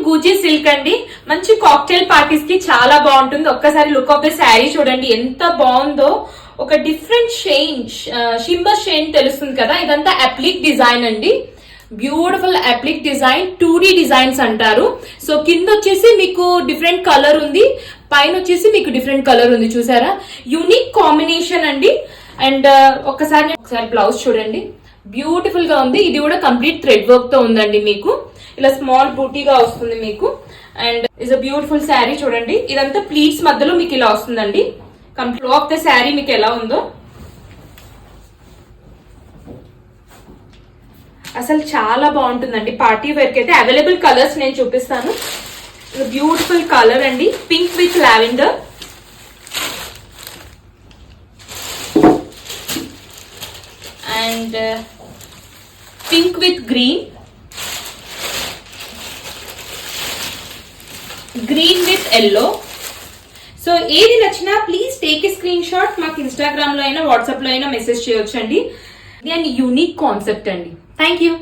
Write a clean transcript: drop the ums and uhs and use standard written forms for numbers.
గూజీ silk అండి. మంచి cocktail parties కి చాలా బాగుంటుంది. ఒక్కసారి లుక్ ఆఫ్ ద శారీ చూడండి ఎంత బాగుందో. ఒక డిఫరెంట్ షిమ్మర్ షేడ్ తెలుస్తుంది కదా. ఇదంతా అప్లిక్ డిజైన్ అండి. బ్యూటిఫుల్ అప్లిక్ డిజైన్, 2D డిజైన్స్ అంటారు. సో కింద వచ్చేసి మీకు డిఫరెంట్ కలర్ ఉంది, పైన వచ్చేసి మీకు డిఫరెంట్ కలర్ ఉంది. చూసారా, యూనిక్ కాంబినేషన్ అండి. అండ్ ఒకసారి బ్లౌజ్ చూడండి, బ్యూటిఫుల్ గా ఉంది. ఇది కూడా కంప్లీట్ థ్రెడ్ వర్క్ తో ఉందండి. మీకు ఇలా స్మాల్ బూటీగా వస్తుంది మీకు. And is a beautiful sari చూడండి. ఇదంతా ప్లీట్స్ మధ్యలో మీకు ఇలా వస్తుందండి. కంప్లీట్ ఆఫ్ ద శారీ మీకు ఎలా ఉందో అసలు చాలా బాగుంటుందండి. పార్టీ వేర్ కి అయితే అవైలబుల్ కలర్స్ నేను చూపిస్తాను. బ్యూటిఫుల్ కలర్ అండి, pink with lavender. And pink with green, green with yellow. So ఏది నచ్చినా please take a screen shot. మాకు ఇన్స్టాగ్రామ్ లో అయినా వాట్సాప్ లో అయినా మెసేజ్ చేయొచ్చండి. అండ్ యూనిక్ కాన్సెప్ట్ అండి. Thank you.